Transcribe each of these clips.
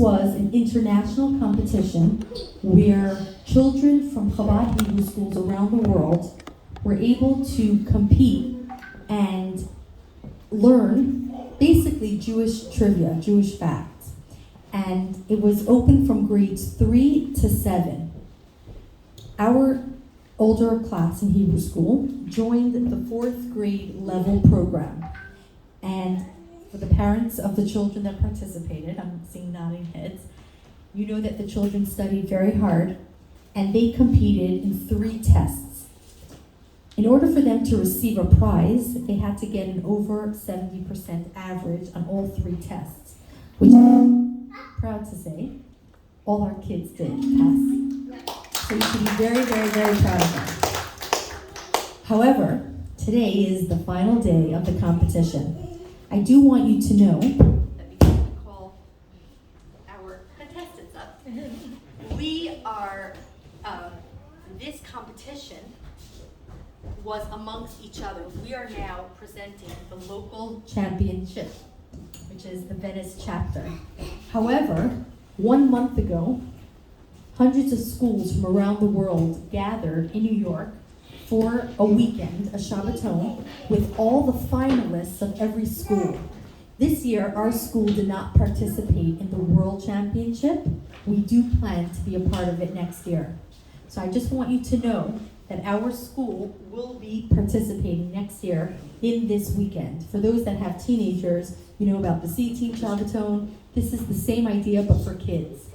was an international competition where children from Chabad Hebrew schools around the world were able to compete and learn basically Jewish trivia, Jewish facts. And it was open from grades 3 to 7. Our older class in Hebrew school joined the 4th grade level program. And for the parents of the children that participated, I'm seeing nodding heads, you know that the children studied very hard and they competed in 3 tests. In order for them to receive a prize, they had to get an over 70% average on all 3 tests, which I'm proud to say all our kids did pass. So you should be very, very, very proud of them. However, today is the final day of the competition. I do want you to know that before we call our contestants up, we are, this competition was amongst each other. We are now presenting the local championship, which is the Venice chapter. However, 1 month ago, hundreds of schools from around the world gathered in New York for a weekend, a Shabbaton, with all the finalists of every school. This year, our school did not participate in the World Championship. We do plan to be a part of it next year. So I just want you to know that our school will be participating next year in this weekend. For those that have teenagers, you know about the C-Team Shabbaton. This is the same idea, but for kids.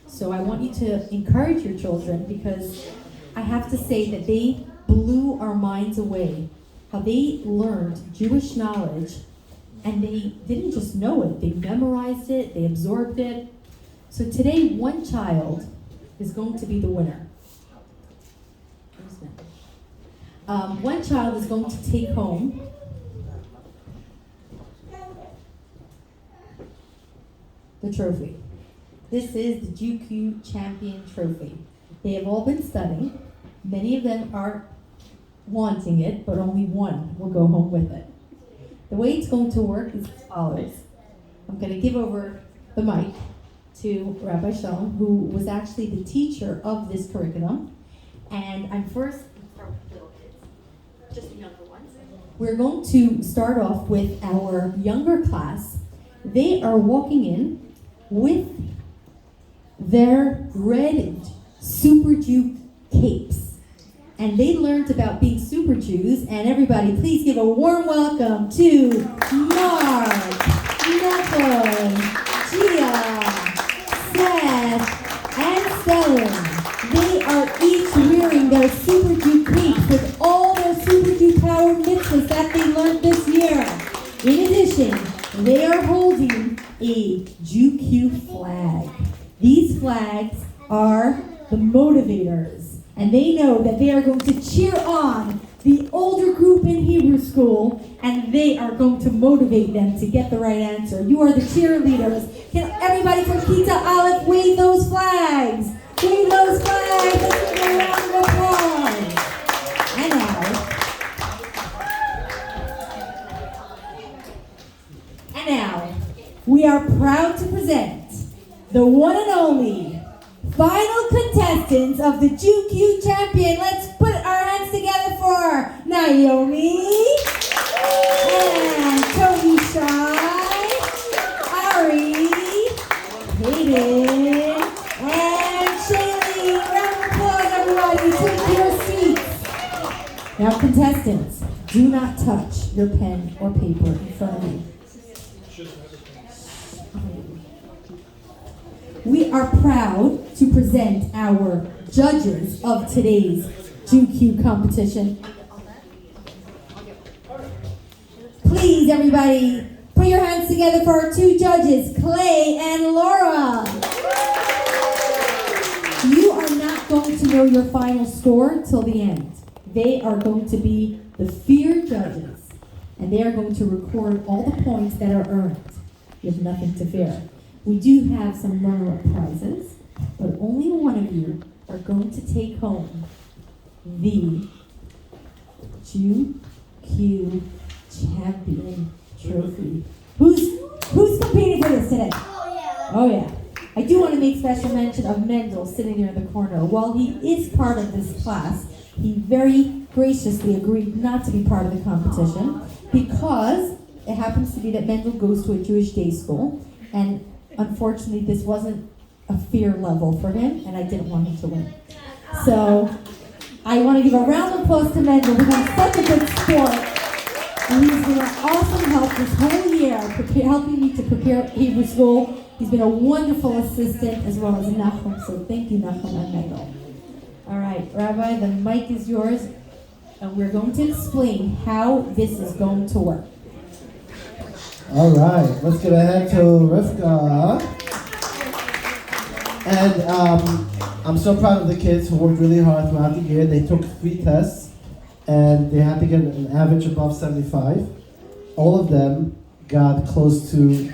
So I want you to encourage your children, because I have to say that they blew our minds away, how they learned Jewish knowledge, and they didn't just know it, they memorized it, they absorbed it. So today, one child is going to be the winner. One child is going to take home the trophy. This is the GQ Champion Trophy. They have all been studying. Many of them are wanting it, but only one will go home with it. The way it's going to work is as follows. I'm going to give over the mic to Rabbi Shalom, who was actually the teacher of this curriculum. And I'm first start with little kids, just the younger ones. We're going to start off with our younger class. They are walking in with their red Super Jew capes. And they learned about being Super Jews. And everybody, please give a warm welcome to Mark, Nicole, Gia, Seth, and Stellan. They are each wearing their Super Jew capes with all their Super Jew power mitzvahs that they learned this year. In addition, they are holding a GQ flag. These flags are the motivators, and they know that they are going to cheer on the older group in Hebrew school, and they are going to motivate them to get the right answer. You are the cheerleaders. Can everybody from Kita Aleph wave those flags? Wave those flags. Let's give them a round of applause. And now, we are proud to present the one and only final contestants of the GQ Champion. Let's put our hands together for Naomi and Tony Shai, Ari, Hayden, and Shaylee. Round of applause, everybody. Take your seats. Now, contestants, do not touch your pen or paper in front of you. We are proud to present our judges of today's GQ competition. Please, everybody, put your hands together for our 2 judges, Clay and Laura. You are not going to know your final score till the end. They are going to be the feared judges, and they are going to record all the points that are earned. You have nothing to fear. We do have some runner-up prizes, but only one of you are going to take home the GQ Champion Trophy. Who's competing for this today? Oh yeah. Oh yeah. I do want to make special mention of Mendel sitting there in the corner. While he is part of this class, he very graciously agreed not to be part of the competition because it happens to be that Mendel goes to a Jewish day school, and unfortunately this wasn't a fear level for him, and I didn't want him to win. So I want to give a round of applause to Mendel. He's been such a good sport, and he's been an awesome help this whole year, helping me to prepare Hebrew school. He's been a wonderful assistant as well as Nachum, so thank you, Nachum and Mendel. All right, Rabbi, the mic is yours, and we're going to explain how this is going to work. All right, let's get ahead to Rivka. And I'm so proud of the kids who worked really hard throughout the year. They took 3 tests, and they had to get an average above 75. All of them got close to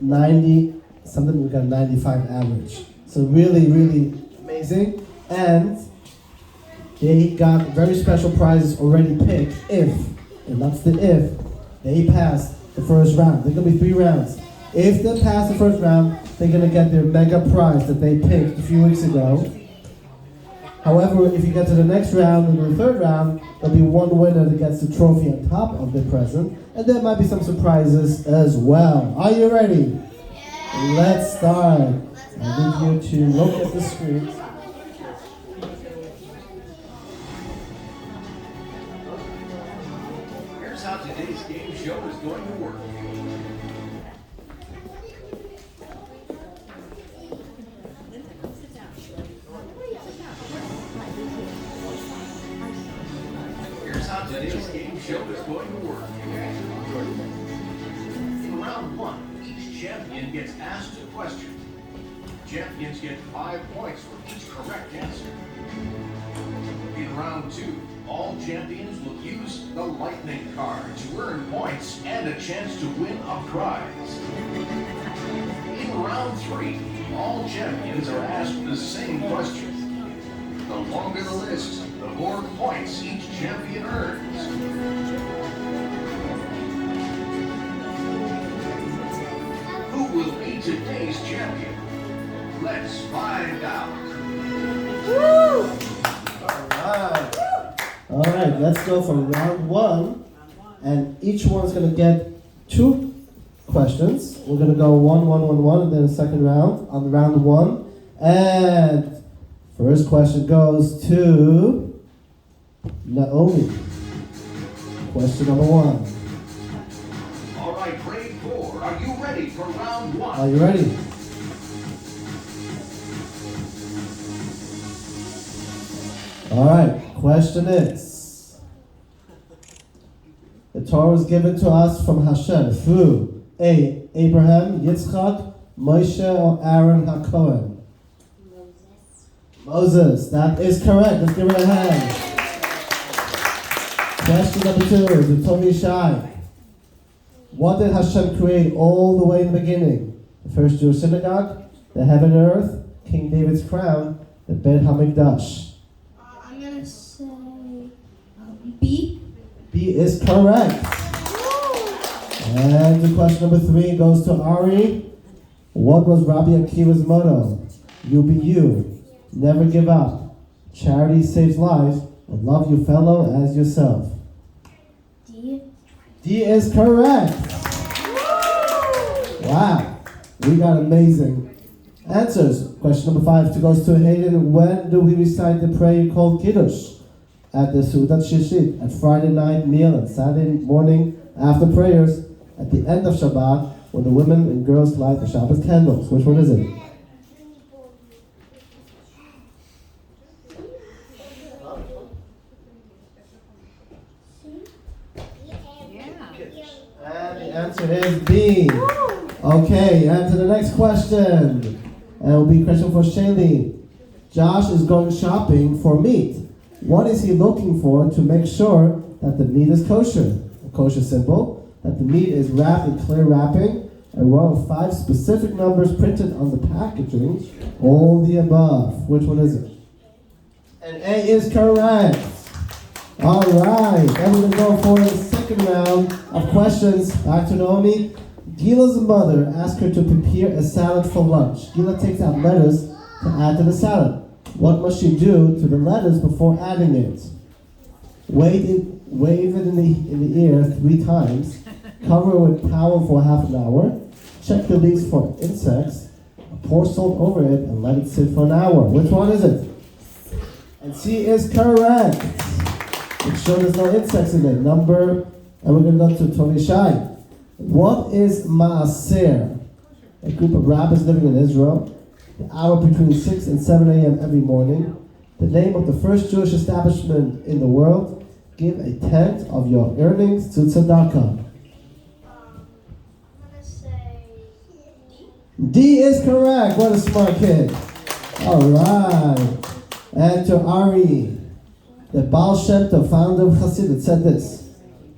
90, something we got 95 average. So really, really amazing. And they got very special prizes already picked if, and that's the if, they passed the first round. There's gonna be 3 rounds. If they pass the first round, they're gonna get their mega prize that they picked a few weeks ago. However, if you get to the next round and the 3rd round, there'll be one winner that gets the trophy on top of the present, and there might be some surprises as well. Are you ready? Let's start. I need you to look at the screen. Here's how today's game show is going to work. Here's how today's game show is going to work. In round 1, each champion gets asked a question. Champions get 5 points for each correct answer. In round 2, all champions will use the lightning card to earn points and a chance to win a prize. In round 3, all champions are asked the same question. The longer the list, the more points each champion earns. Who will be today's champion? Let's find out. All right, let's go for round 1, and each one's gonna get 2 questions. We're gonna go 1, 1, 1, 1, and then a second round on round 1. And first question goes to Naomi. Question number 1. All right, grade 4, are you ready for round 1? Are you ready? All right, question is, the Torah was given to us from Hashem through A, Abraham, Yitzchak, Moshe, or Aaron HaKohen? Moses, that is correct. Let's give it a hand. Question number 2, the Torah Yishai. What did Hashem create all the way in the beginning? The first Jewish synagogue, the heaven and earth, King David's crown, the Beit HaMikdash. I'm gonna say B. B is correct. And the question number 3 goes to Ari. What was Rabbi Akiva's motto? You be you. Never give up. Charity saves lives. And love your fellow as yourself. D. D is correct. Wow. We got amazing answers. Question number 5 goes to Hayden. When do we recite the prayer called Kiddush? At the Sudat Shishit, at Friday night meal, and Saturday morning after prayers, at the end of Shabbat, when the women and girls light the Shabbos candles. Which one is it? And the answer is B. Okay, and to the next question. And it will be a question for Shaylee. Josh is going shopping for meat. What is he looking for to make sure that the meat is kosher? A kosher symbol, that the meat is wrapped in clear wrapping, a row of 5 specific numbers printed on the packaging, all the above. Which one is it? And A is correct. All right, and we're going to go for the second round of questions. Back to Naomi. Gila's mother asked her to prepare a salad for lunch. Gila takes out lettuce to add to the salad. What must she do to the lettuce before adding it? Wave it in the air 3 times. Cover it with towel for half an hour. Check the leaves for insects. Pour salt over it and let it sit for an hour. Which one is it? And C is correct. Make sure there's no insects in it. And we're going to go to Tony Shai. What is Maaser? A group of rabbis living in Israel. The hour between 6 and 7 a.m. every morning. The name of the first Jewish establishment in the world. Give a tenth of your earnings to tzedakah. I'm gonna say D. D is correct. What a smart kid. All right. And to Ari, the Baal Shem Tov, founder of Hasidut, said this: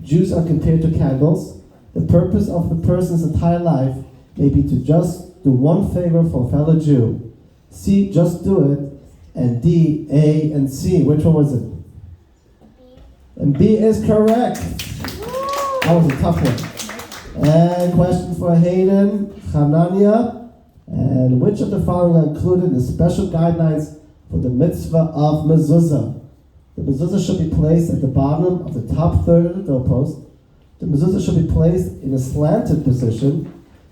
Jews are compared to candles. The purpose of the person's entire life may be to just do one favor for a fellow Jew. C, just do it. And D, A, and C. Which one was it? And B is correct. That was a tough one. And question for Hayden, Hanania. And which of the following are included in the special guidelines for the mitzvah of mezuzah? The mezuzah should be placed at the bottom of the top third of the doorpost. The mezuzah should be placed in a slanted position.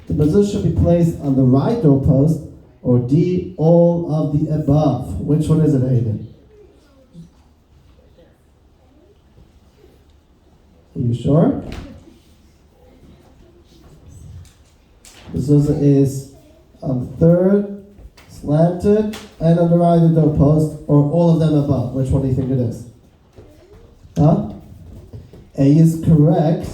The mezuzah should be placed on the right doorpost. Or D, all of the above. Which one is it, Hayden? Are you sure? Mezuzah is on the third, slanted, and on the right of the doorpost, or all of them above. Which one do you think it is? Huh? A is correct,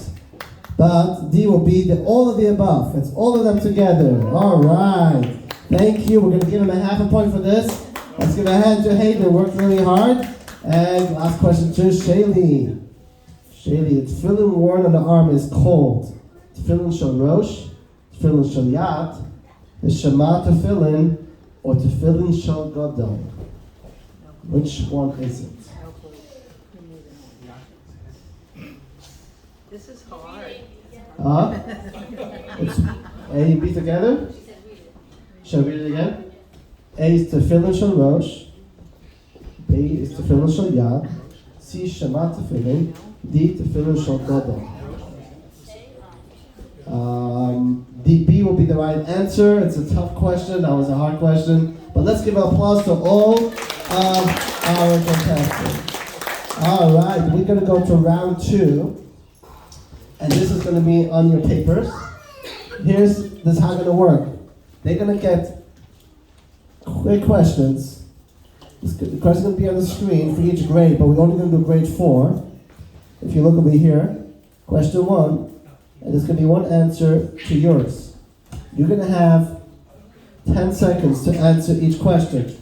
but D will be all of the above. It's all of them together. All right. Thank you. We're going to give him a half a point for this. Let's give a hand to Hayden. Worked really hard. And last question to Shaylee. Shaylee, tefillin worn on the arm is called tefillin shel rosh, tefillin shel yad, the shema tefillin, or tefillin shel gadol. Which one is it? This is hard. It's A and B together? Shall I read it again? A is tefillin shel rosh, B is tefillin shel yad, C shema tefillin, D tefillin shel gadol. B will be the right answer. It's a tough question. That was a hard question. But let's give an applause to all of our contestants. All right, we're going to go to round 2. And this is going to be on your papers. This is how it's going to work. They're going to get quick questions. The question's going to be on the screen for each grade, but we're only going to do grade 4. If you look over here, question 1, and there's going to be one answer to yours. You're going to have 10 seconds to answer each question.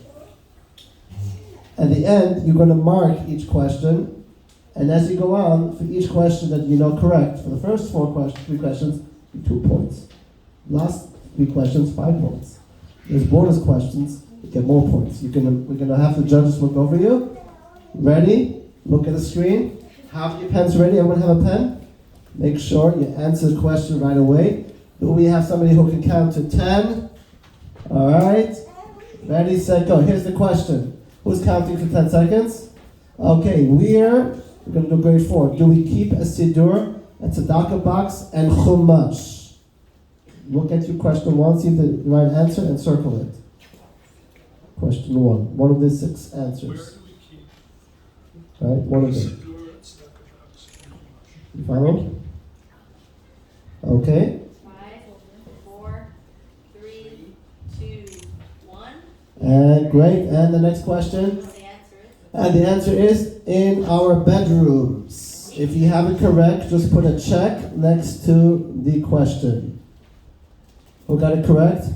At the end, you're going to mark each question, and as you go on, for each question that you know correct, for the first 3 questions, 2 points. Last 3 questions, 5 points. There's bonus questions, you get more points. We're going to have the judges look over you. Ready? Look at the screen. Have your pens ready? Everyone have a pen? Make sure you answer the question right away. Do we have somebody who can count to 10? All right. Ready, set, go. Here's the question. Who's counting for 10 seconds? Okay, we're going to do grade 4. Do we keep a siddur, a tzedakah box, and chumash? Look at your question 1, see the right answer, and circle it. Question 1. One of the 6 answers. Right, one of them. You follow? Okay. 5, 4, 3, 2, 1. And great. And the next question? What's the answer? And the answer is in our bedrooms. If you have it correct, just put a check next to the question. Who got it correct?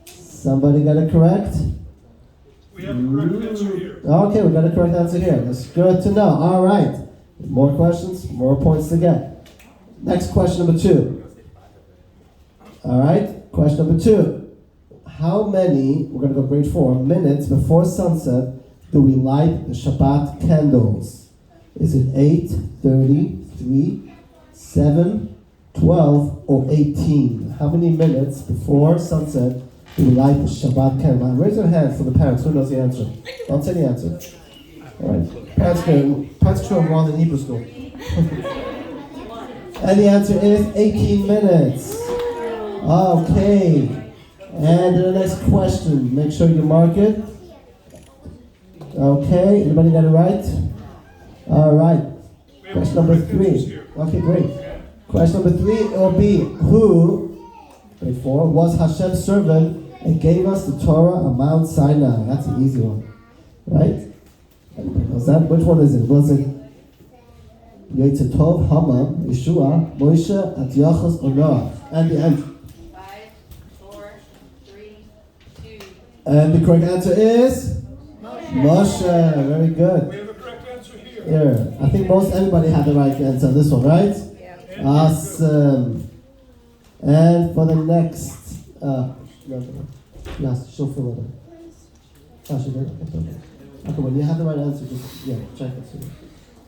Somebody got it correct? We have a correct answer here. Okay, we got a correct answer here. That's good to know. All right. More questions, more points to get. Next question number 2. All right. Question number 2. How many, we're going to go grade 4, minutes before sunset do we light the Shabbat candles? Is it 8, 30, 3, 7, 12 or 18? How many minutes before sunset do we light the Shabbat candle? Raise your hand for the parents. Who knows the answer? Don't say the answer. All right. Parents true wrong in Hebrew school. And the answer is 18 minutes. Okay. And the next question. Make sure you mark it. Okay. Anybody got it right? All right. We have Question number correct answers 3. here. Okay, great. Question number 3 will be who, wait for, was Hashem's servant and gave us the Torah on Mount Sinai? That's an easy one, right? Was that? Which one is it? Was it Yitzhak, Haman, Yeshua, Moshe, Antiochus, or Noah? And the end. 5, 4, 3, 2. And the correct answer is Moshe. Very We good. have a correct answer here. Here, I think most everybody had the right answer on this one, right? And Awesome. And for the next, yes, she'll fill it in. Oh, she did? Okay, when you have the right answer, just, check it. Too.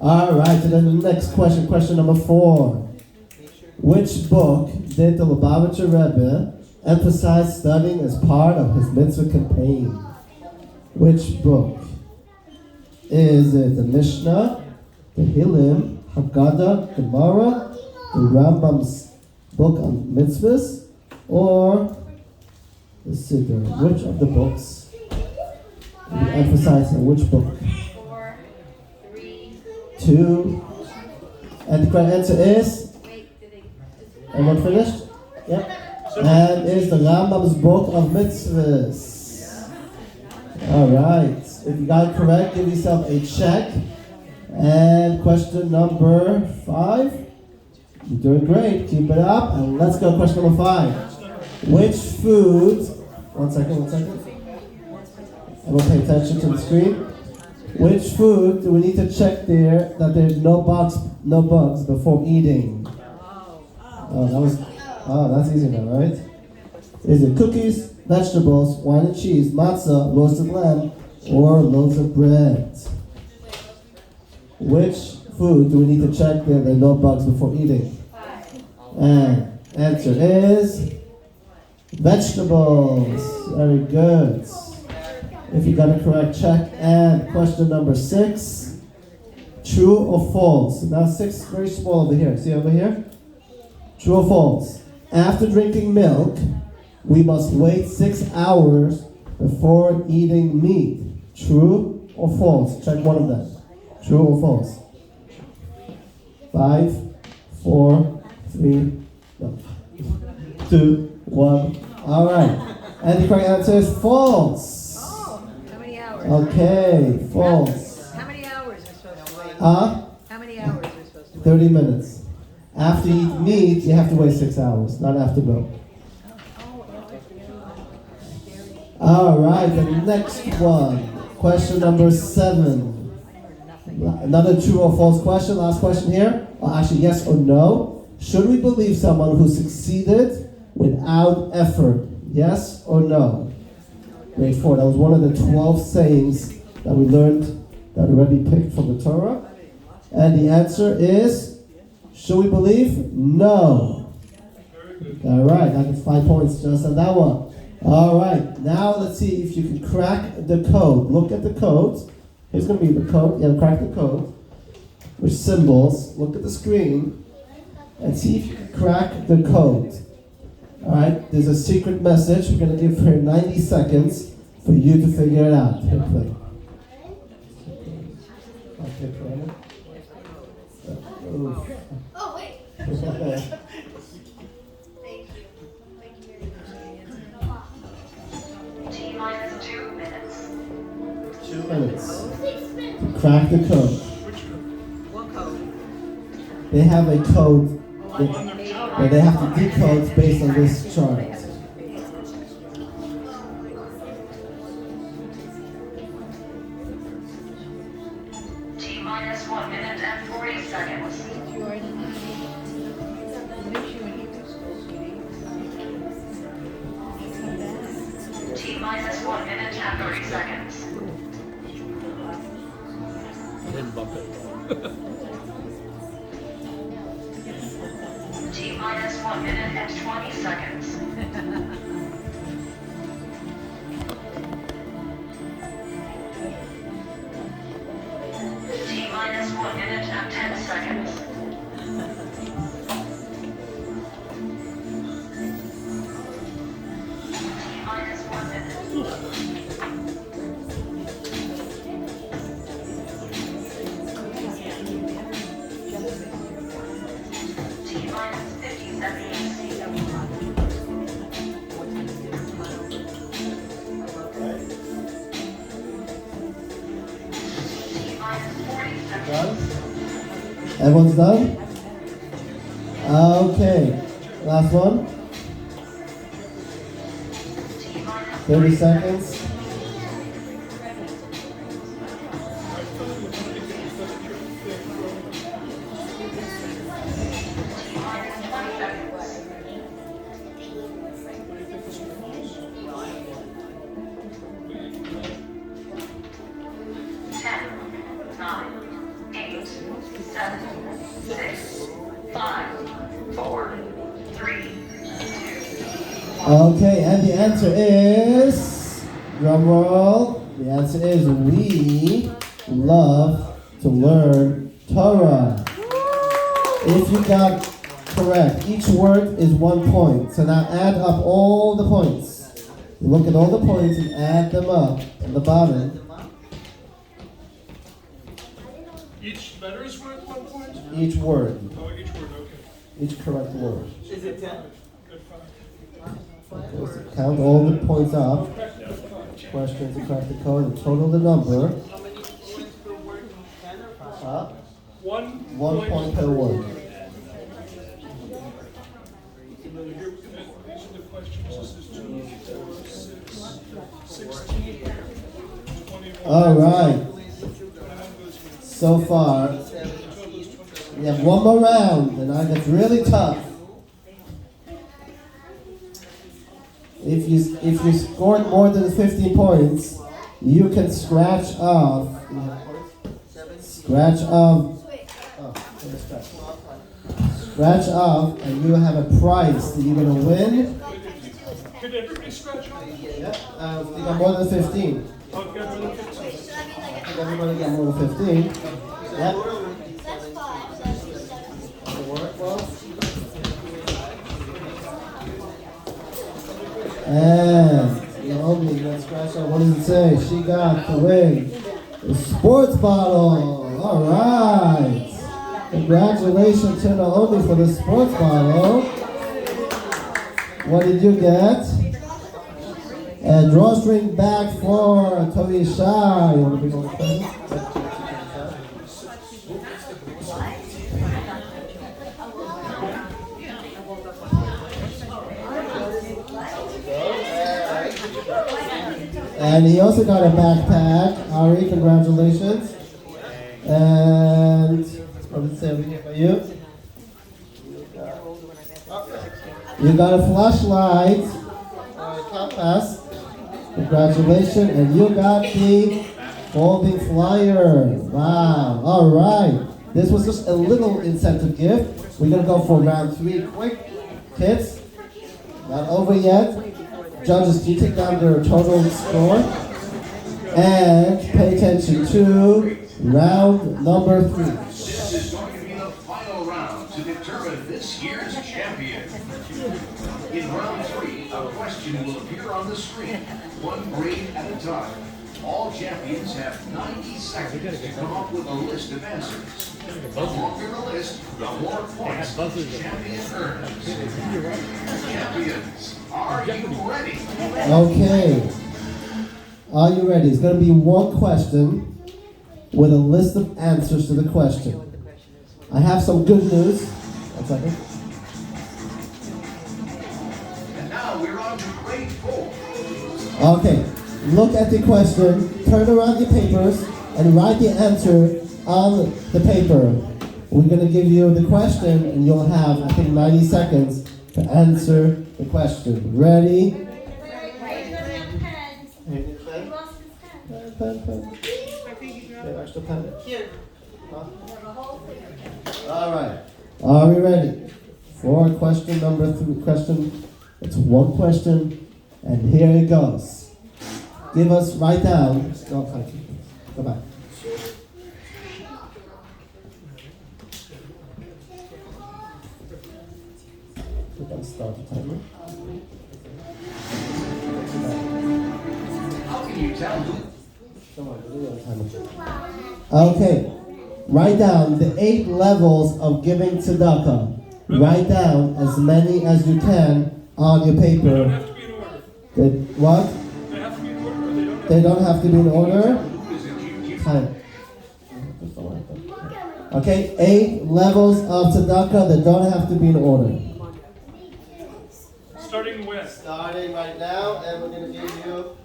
All right, and then the next question, question number 4. Which book did the Lubavitcher Rebbe emphasize studying as part of his mitzvah campaign? Which book? Is it the Mishnah, the Hilim, Haggadah, Gemara, the Rambam's book on mitzvahs, or the Siddur? Which of the books do you emphasize on which book? 4, 3. 2. And the correct answer is, Wait, did they? everyone finished? Yep. And is the Rambam's book of mitzvahs. All right. If you got it correct, give yourself a check. And question number 5. You're doing great. Keep it up. And let's go. Question number 5. Which food? One second. And we'll pay attention to the screen. Which food do we need to check there that there's no bugs before eating? That's easy now, right? Is it cookies, vegetables, wine and cheese, matzah, roasted lamb, or loaves of bread? Which food do we need to check there are no bugs before eating? 5. And answer is vegetables. Very good. If you got it correct, check. And question number 6. True or false? Now 6 is very small over here. See over here? True or false? After drinking milk, we must wait 6 hours before eating meat. True or false? Check one of them. True or false? 5, 4, 3, 2, 1. All right. And the correct answer is false. How many hours? Okay, false. How many hours are supposed to wait? How many hours are supposed to wait? 30 minutes. After you eat meat, you have to wait 6 hours, not after milk. All right, the next one. Question number 7. Another true or false question. Last question here. Actually, yes or no. Should we believe someone who succeeded without effort? Yes or no? Grade 4. That was one of the 12 sayings that we learned that already picked from the Torah. And the answer is, should we believe? No. All right, I get 5 points just on that one. All right, now let's see if you can crack the code. Look at the code. Here's going to be the code. You have to crack the code with symbols. Look at the screen and see if you can crack the code. All right, there's a secret message. We're going to give her 90 seconds for you to figure it out. Here, play. Okay, play. Oh, wait. Okay. Thank you. Thank you very much. T-minus 2 minutes. 2 minutes. 6 minutes. Crack the code. Which one? What code? They have a code On their chart. that they have to decode based on this chart. T-minus 1 minute and 40 seconds. T-minus 1 minute and 30 seconds. T-minus minus 1 minute and 20 seconds. T minus 1 minute and 10 seconds. T minus 1 minute. T minus 50 seconds. T minus 40 seconds. Done? Everyone's done? Okay. Last one. T minus 30 seconds. T minus 20 seconds. 10, 9, 8, 7, 6, 5, 4, 3, 2, Okay, and the answer is, drum roll, the answer is we love to learn Torah. If you got correct, each word is 1 point. So now add up all the points. Look at all the points and add them up at the bottom. Each letter is worth 1 point? Each word, Oh, each word, okay. each correct word. Is it 10? Good, fine. Okay, so count all the points up. Questions to crack the code and total the number. How many points per word? 10 or 5? Up. 1 1 point per word. Here, these are the questions. This is 2, 4, 6, 16, 21. All right. So far, we have one more round, and I get really tough. If you scored more than 15 points, you can scratch off. Scratch off. Oh, scratch off, and you have a prize that you're gonna win. Could everybody scratch off? Yeah, you got more than 15. Oh, get rid of it. I think everybody got more than 15. Yep. That's 5, so that's 7. Does it work well? And Naomi got scratched out. What does it say? She got the win. The sports bottle. All right. Congratulations to Naomi for the sports bottle. What did you get? A drawstring bag for Tony Shah. You want to be on the pen? And he also got a backpack. Ari, congratulations. And what did it say over here for you? You got a flashlight, a compass. Congratulations. And you got the folding flyer. Wow. All right. This was just a little incentive gift. We're going to go for round 3 quick. Kids, not over yet. Judges, can you take down their total score? And pay attention to round number 3. This is going to be the final round to determine this year's champion. In round 3, a question will appear on the screen, one grade at a time. All champions have 90 seconds to come up with a list of answers. The longer the list, the more points each champion earns. Champions, are you ready? Okay. Are you ready? It's going to be one question with a list of answers to the question. I have some good news. One second. And now we're on to grade 4. Okay. Look at the question, turn around your papers, and write the answer on the paper. We're going to give you the question, and you'll have, I think, 90 seconds to answer the question. Ready? Pen. Yeah, extra pen. All right. Are we ready? For question number 3, it's one question, and here it goes. Write down. Go back. Start the timer. How can you tell who? Come on, we're on timer. Okay. Write down the 8 levels of giving tzedakah. Write down as many as you can on your They don't paper. have to be in order. What? They have to be in order, or they don't. They don't have to be in order. Who is it you? Time. Okay, 8 levels of tzedakah that don't have to be in order. Starting when? Starting right now, and we're going to give you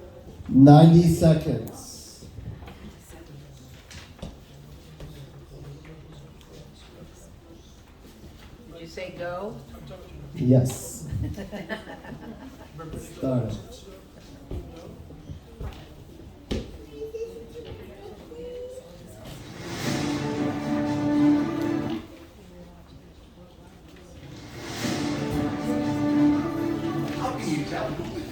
90 seconds. Did you say go? Yes. Start. How can you tell who is it?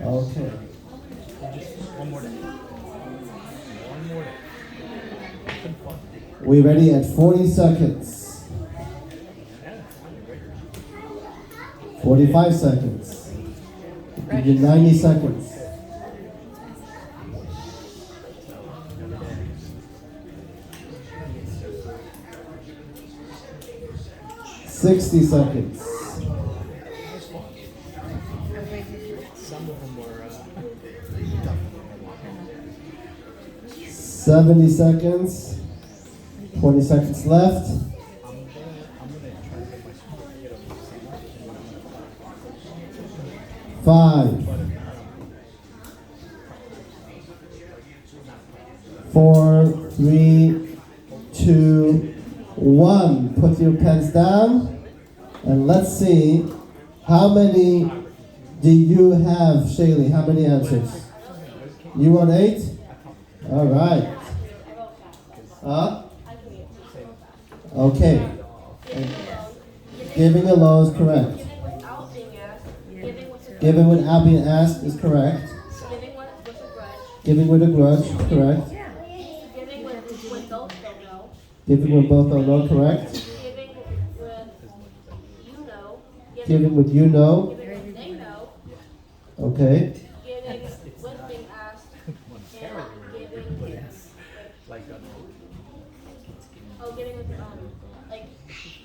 Okay. We ready at 40 seconds. 45 seconds. Give you 90 seconds. 60 seconds. Some of them were, 70 seconds. 20 seconds left. 5, 4, 3, 2, 1. Put your pens down and let's see how many do you have, Shaylee? How many answers? You want 8? All right. Huh? Okay. And giving alone is correct. Without being asked, giving with a Giving without being asked is correct. giving with a grudge, Giving with a grudge, correct. giving with both don't know, Giving when both are no, correct. giving with you know, Giving with you know, giving with they know, okay. giving with being asked, and giving with giving with like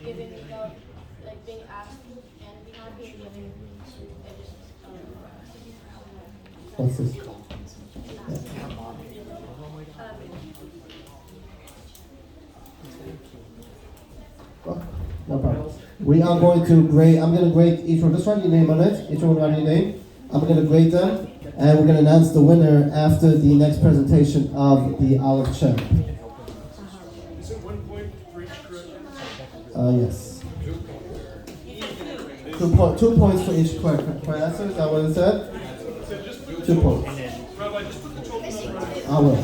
giving without like being asked and being happy and giving and just What's this? Oh, no problem. We are going to grade, I'm going to grade each one. Just write your name on it. Each one write your name. I'm going to grade them, and we're going to announce the winner after the next presentation of the Aleph Shem. Is it 1 point for each correct? Yes. 2 points for each correct answer. Is that what it said? So just put the 2 total, points. Rabbi, just put the total number on it. I will.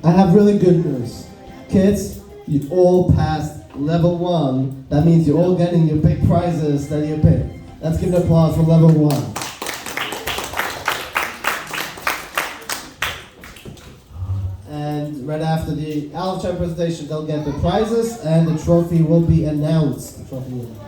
I have really good news. Kids, you all passed level 1. That means you're all getting your big prizes that you picked. Let's give an applause for level 1. And right after the Aleph Shem presentation, they'll get the prizes and the trophy will be announced. The trophy will be announced.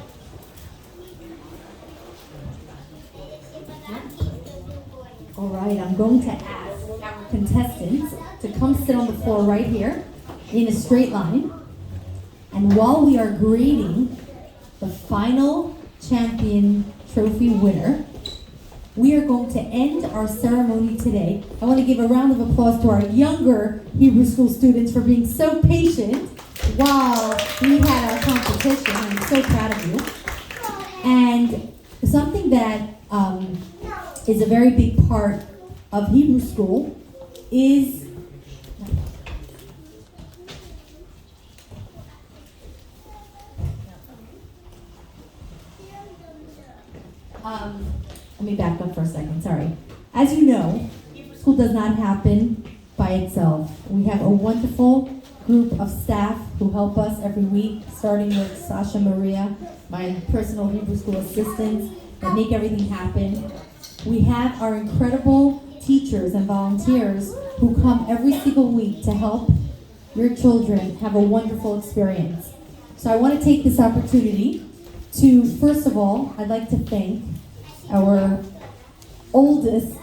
All right, I'm going to ask our contestants to come sit on the floor right here in a straight line. And while we are grading the final champion trophy winner, we are going to end our ceremony today. I want to give a round of applause to our younger Hebrew school students for being so patient while we had our competition. I'm so proud of you. And something that is a very big part of Hebrew school is let me back up for a second, sorry. As you know, Hebrew school does not happen by itself. We have a wonderful group of staff who help us every week, starting with Sasha Maria, my personal Hebrew school assistants, that make everything happen. We have our incredible teachers and volunteers who come every single week to help your children have a wonderful experience. So I want to take this opportunity to, first of all, I'd like to thank our oldest,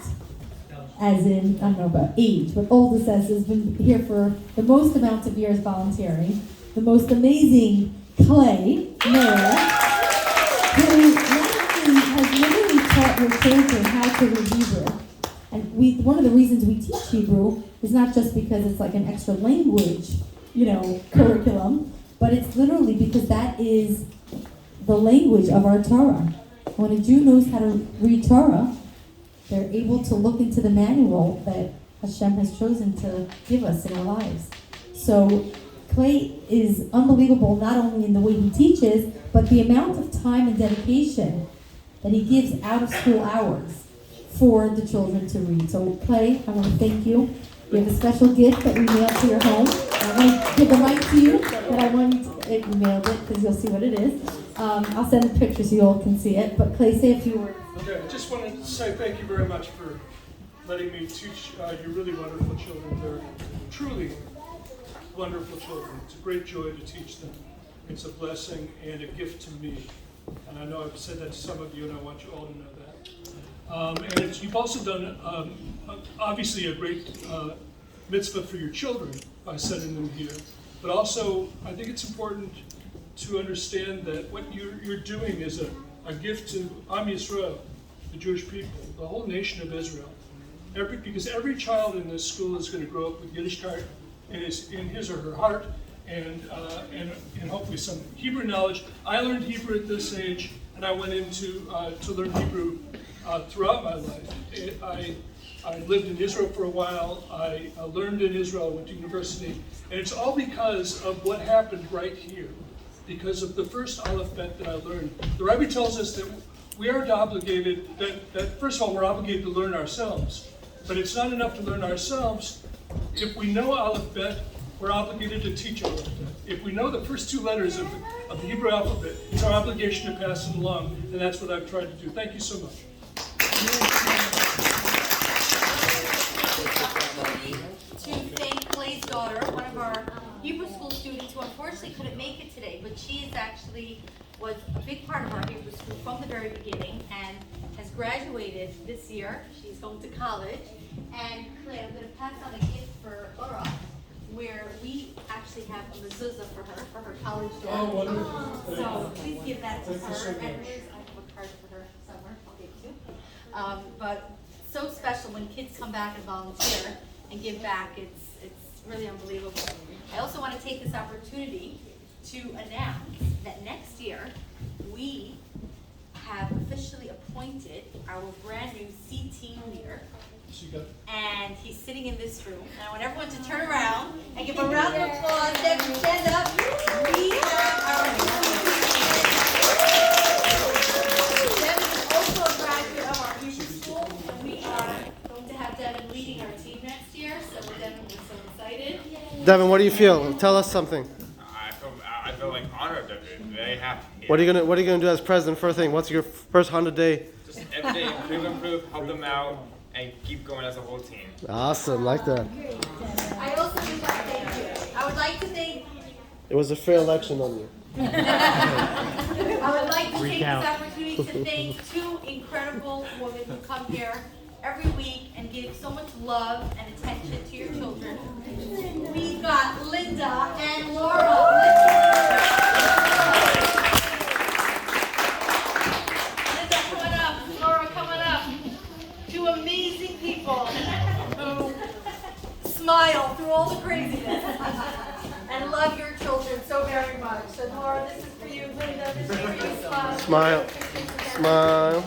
as in, I don't know about age, but oldest as has been here for the most amount of years volunteering, the most amazing Clay Miller, who not only has literally taught her children how to read Hebrew. And one of the reasons we teach Hebrew is not just because it's like an extra language, curriculum, but it's literally because that is the language of our Torah. When a Jew knows how to read Torah, they're able to look into the manual that Hashem has chosen to give us in our lives. So Clay is unbelievable not only in the way he teaches, but the amount of time and dedication that he gives out of school hours for the children to read. So Clay, I want to thank you. We have a special gift that we mailed to your home. I want to give the mic to you, but I want you to, we mailed it because you'll see what it is. I'll send a picture so you all can see it. But Clay, say a few words. Okay, I just wanted to say thank you very much for letting me teach your really wonderful children. They're truly wonderful children. It's a great joy to teach them. It's a blessing and a gift to me. And I know I've said that to some of you, and I want you all to know that. And you've also done, obviously, a great mitzvah for your children by sending them here. But also, I think it's important to understand that what you're doing is a gift to Am Yisrael, the Jewish people, the whole nation of Israel. Because every child in this school is going to grow up with Yiddishkeit in his or her heart, and hopefully some Hebrew knowledge. I learned Hebrew at this age, and I went into to learn Hebrew throughout my life. I lived in Israel for a while. I learned in Israel. I went to university, and it's all because of what happened right here. Because of the first Aleph Bet that I learned. The Rebbe tells us that we are obligated, that first of all, we're obligated to learn ourselves. But it's not enough to learn ourselves. If we know Aleph Bet, we're obligated to teach Aleph Bet. If we know the first two letters of the Hebrew alphabet, it's our obligation to pass it along, and that's what I've tried to do. Thank you so much. To thank Clay's daughter, one of our Hebrew school students who unfortunately couldn't make it today, but she was a big part of our Hebrew school from the very beginning and has graduated this year. She's going to college. And Clay, I'm going to pass on a gift for Laura, where we actually have a mezuzah for her college dorm. Oh, wonderful. So please give that to Thank you her. so much. And I have a card for her somewhere. I'll give it to you. But so special when kids come back and volunteer and give back. It's really unbelievable. I also want to take this opportunity to announce that next year we have officially appointed our brand new C team leader. And he's sitting in this room. And I want everyone to turn around and give a round of applause. Devin, stand up. We have our Devin is also a graduate of our Hebrew school, and we are going to have Devin leading our team next year. So Devin, we're so excited. Devin, what do you feel? Tell us something. I feel like honored to be very happy. What are you gonna do as president? First thing, what's your first 100 day? Just every day improve, help them out, and keep going as a whole team. Awesome, like that. I also would like to thank you. I would like to thank. It was a fair election on you. I would like to take this opportunity to thank two incredible women who come here every week and give so much love and attention to your children. We've got Linda and Laura. Linda, coming up. Laura, coming up. Two amazing people who smile through all the craziness and love your children so very much. So Laura, this is for you. Linda, this is for you. Smile. Smile. Smile.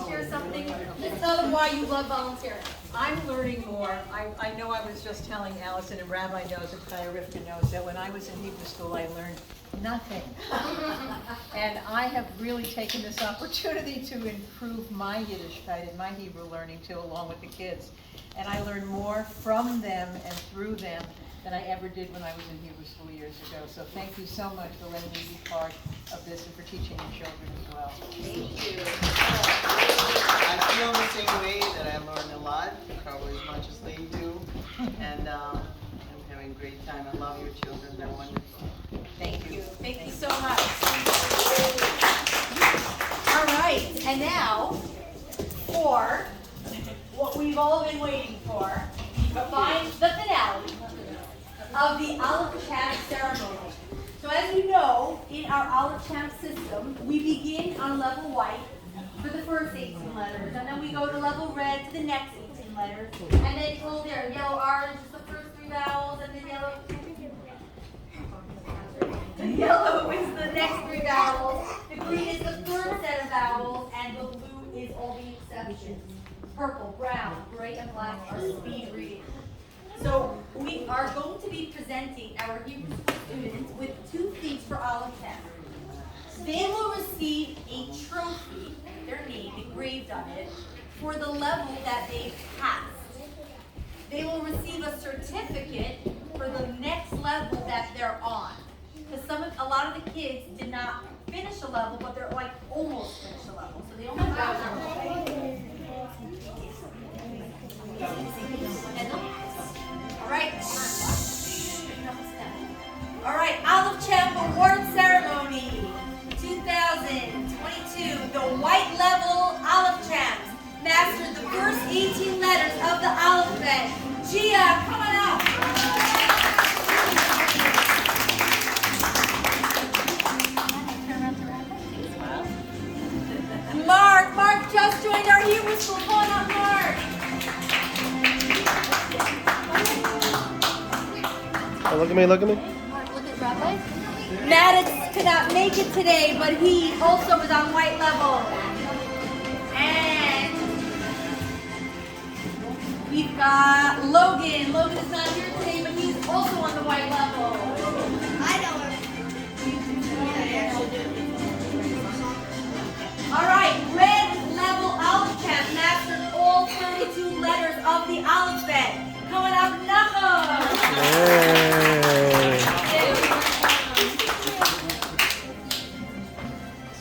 share something? Just tell them why you love volunteering. I'm learning more. I know I was just telling Allison, and Rabbi knows, and Chaya Rivka knows, that when I was in Hebrew school, I learned nothing. And I have really taken this opportunity to improve my Yiddishkeit and my Hebrew learning too, along with the kids. And I learned more from them and through them than I ever did when I was in Hebrew school years ago. So thank you so much for letting me be part of this and for teaching your children as well. Thank you. I feel the same way, that I learned a lot, probably as much as they do. And I'm having a great time. I love your children. They're wonderful. Thank you. Thank you so much. All right, and now for what we've all been waiting for, the finale of the Aleph Champ ceremony. So as you know, in our Aleph Champ system, we begin on level white for the first 18 letters, and then we go to level red to the next 18 letters, and then well, there, yellow orange is the first 3 vowels, and then yellow is the next 3 vowels, the green is the third set of vowels, and the blue is all the exceptions. Purple, brown, gray, and black are speed reading. So we are going to be presenting our Hebrew school students with 2 things for Aleph Champ. They will receive a trophy, their name engraved on it, for the level that they've passed. They will receive a certificate for the next level that they're on. Because a lot of the kids did not finish a level, but they're like almost finished a level. So they almost got a All right, Aleph Champ Award Ceremony 2022. The white level Aleph Champs mastered the first 18 letters of the alphabet. Gia, come on out. Mark just joined our Hebrew school. Come on up, Mark. Oh, look at me, look at me. Look at Rabbi. Maddox could not make it today, but he also was on white level. And we've got Logan. Logan is not here today, but he's also on the white level. I know him. All right, red level Aleph Champ mastered all 32 letters of the alphabet. Coming up, Nachum. Yay.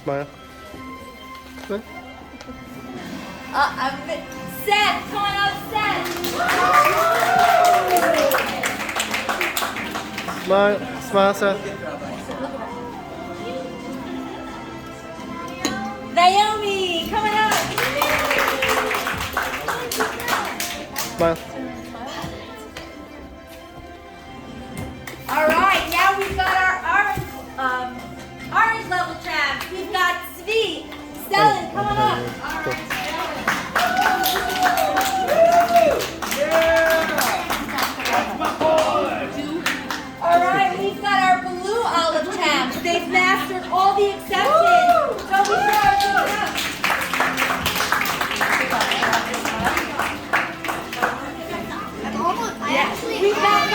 Smile. Smile. Seth, come on up, Seth. Smile. Smile, Seth. Naomi, coming up. Smile. All right, now we've got our orange level champs. We've got Svi, Stellan, come on up. All right, All right, we've got our blue Aleph champs. They've mastered all the exceptions. So we We've got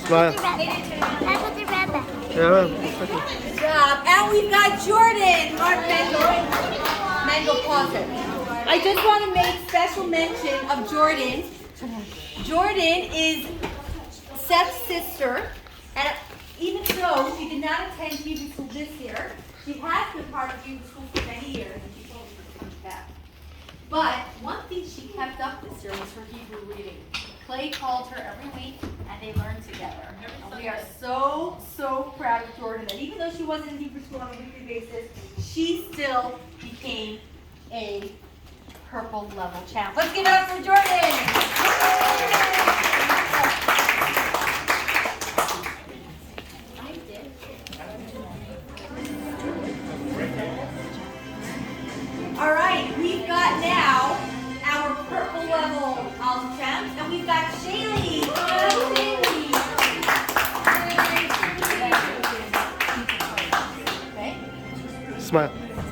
Smile. Yeah, Good job. And we've got Jordan, Mark Mendel Pauser. I just want to make special mention of Jordan. Jordan is Seth's sister, and even though she did not attend Hebrew school this year, she has been part of Hebrew school for many years, and she told me to come back. But one thing she kept up this year was her Hebrew reading. Clay called her every week, and they learned together. And we are so, so proud of Jordan that even though she wasn't in Hebrew school on a weekly basis, she still became a purple level champ. Let's give it up for Jordan! All right, we've got now our purple level champs, and we've got Shaylee. Shaylee. Smile.